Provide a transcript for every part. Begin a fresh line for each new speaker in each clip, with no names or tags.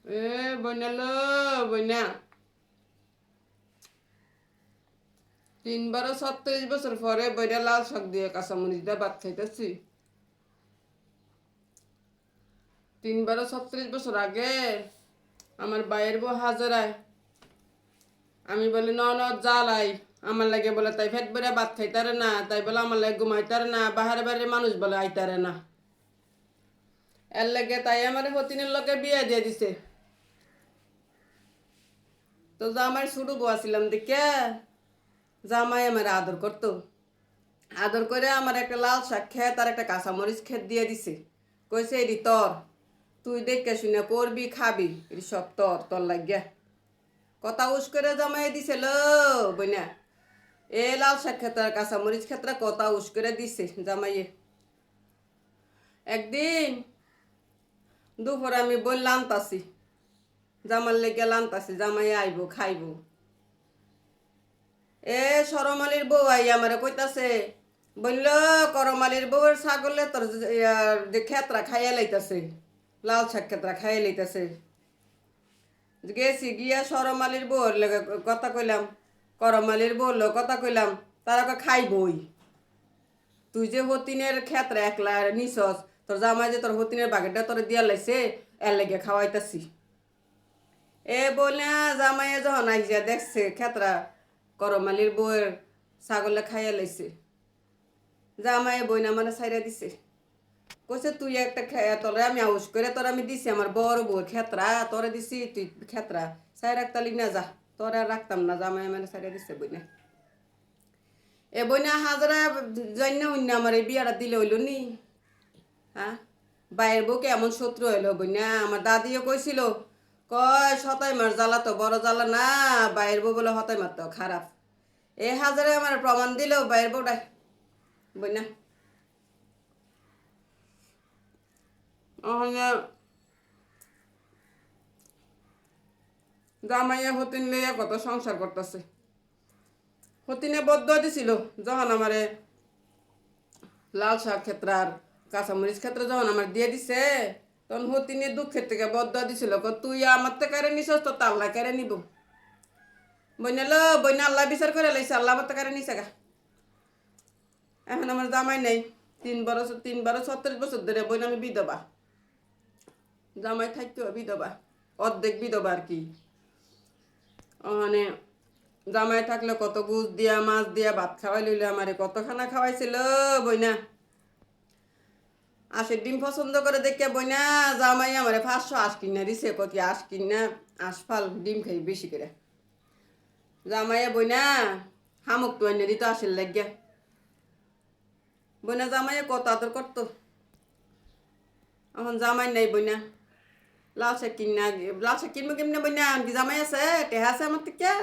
এ Bruyne লো Bruyne ৩-৩৬ পরে বইরা লাল শাক দিয়ে কাঁচামরিচ দিয়ে ভাত খাইতেছি। ৩-৩৬ আগে আমার বাইয়ের বউ হাজারায় আমি বলি জ্বালাই আমার লাগে বলে তাই ফেট বেড়ে ভাত খাইতারে না, তাই বলে আমার লাগে ঘুমাইতারে না, বাহারে বাহারে মানুষ বলে আইতারে না। এর লাগে তাই আমার হতিনের লোকে বিয়ে দিয়ে দিছে। তো জামাই শুরু বসিলাম দেখে জামাই আমার আদর করতো, আদর করে আমার একটা লাল শাক খেত আর একটা কাঁচামরিচ খেত দিয়ে দিছে। কইছে এটি তোর, তুই দেখে শুনে করবি খাবি, এটি সব তোর তোর লাগিয়া কথা উস করে জামাই দিছে লো বইনা। এ লাল শাক খেতে আর কাঁচামরিচ খেতরা কথা উস করে দিছে জামাইয়ে। একদিন দুপুরে আমি বই লানতাছি, জামার লেগে লানতাছি, জামাই আইব খাইব। এ সরমালির বউ আই আমারে কইতাছে, বলল করমালির বউয়ের ছাগলে তোর খেতরা খাইয়া লাইতাছে, লাল শাক খেতরা খাইয়া লাইতাছে। গেছি গিয়া সরমালির বউর লেগে কথা কইলাম, করমালির বউর লোক কথা কইলাম, তারা খাইবই। তুই যে হতিনের ক্ষেত্রে একলা নিছস, তোর জামাই যে তোর হতিনের বাগেরটা তোর দিয়া লাইছে, এর লেগে খাওয়াইতাছি। এ বলে জামাইয়ে যখন আইসা দেখছে ক্ষেত্রা করমালির বউয়ের ছাগলে খাইয়া লাইছে, জামাইয়ে বইনা মানে ছাইরা দিছে। কইছে তুই একটা তোরে আমি আউস করে তোর আমি দিছি আমার বড় বউর ক্ষেত্রা, তোরে দিছি তুই ক্ষেত্রা ছাই রাখতালি না, যা তোরে আর রাখতাম না, জামাই মানে ছাইরা দিছে বইনা। এ বইনা হাজারা জন্য অন্য আমার এই বিয়াটা দিলে হইল নি। হ্যাঁ, বাইরের বউকে এমন শত্রু হইলো বইনা। আমার দাদিও কইছিল, কয় সতাই মার জ্বালা তো বড় জ্বালা না, বাইরের বউ বলে হতাই মার তো খারাপ। এ হাজারে আমার প্রমাণ দিল বাইরের বউটা বইনা। জামাইয়া হতিন লইয়া কত সংসার করতেছে। হতিনে বদ্ধ দিছিল যখন আমারে লাল শাক ক্ষেত্রার কাঁচামরিচ ক্ষেত্রে যখন আমার দিয়ে দিছে, তখন হতিনে দুঃখের থেকে বদ্ধ দিছিল, তুই আমার থেকে কারে নিছস তো আল্লাহ কারে নিব। বইনালো বইনা আল্লাহ বিচার করে লাইছে, আল্লাহ আমার কারে নিছে গা। এখন আমার জামাই নেই, ৩-৩-৩-৩৬ ধরে বইনা আমি বিধবা। জামাই থাকতো বিধবা, অর্ধেক বিধবা আর কি। মানে জামাই থাকলে কত গুছ দিয়া মাছ দিয়া ভাত খাওয়াই লইলে আমারে কত খানা খাওয়াইছিল বইনা। আঁশের ডিম পছন্দ করে দেখে বইনা জামাই আমারে 500 আঁশ কিনা দিছে, কত আঁশ কিনা আঁশফাল ডিম খাই বেশি করে। জামাইয়া বইনা হামুক তো এনে দিত আসের লাগিয়া। বইনা জামাইয়া কত আদর করতো। এখন জামাই নাই বইনা, লাল শাক কিনবো কেমনে বইনা, কি জামাই আছে টেহা আছে আমার থেকে।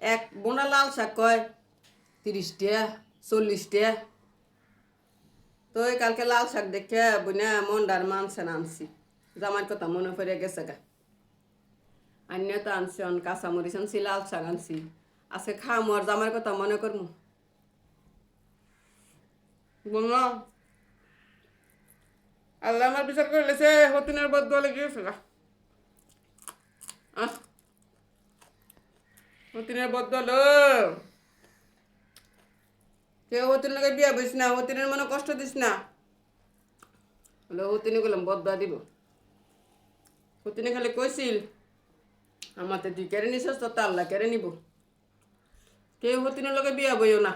এক বোনা লাল শাক কয় 30 টাকা 40 টাকা। তো কালকে লাল শাক দেখে বইনা মন্ডার মানছে আনছি, জামাইয়ের কথা মনে পড়ে গেছে গা। আন্য তো আনছি অন কাঁচামরিচ আনছি, লাল শাক আনছি, আজকে খামো আর জামাইয়ের কথা মনে করমু। বলল আল্লাহ আমার বিচার করে লেছে, হতিনের বদুয়া লেগে গেছে গা। হতিনের বদুয়া লো, কেউ হতিন লোকে বিয়া বইস না, হতিনের মনে কষ্ট দিস না। হলো হতিনে গেলাম বদুয়া দিব। হতিনে খালি কইছিল আমাতে তুই কেড়ে নিছিস তো আল্লাহ কেড়ে নিব। কেউ হতিনের লোকে বিয়া বইও না,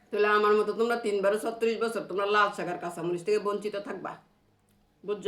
তাহলে আমার মতো তোমরা ৩-৩৬ তোমরা লাল শাক আর কাঁচামরিচ থেকে বঞ্চিত থাকবা, বুঝছ।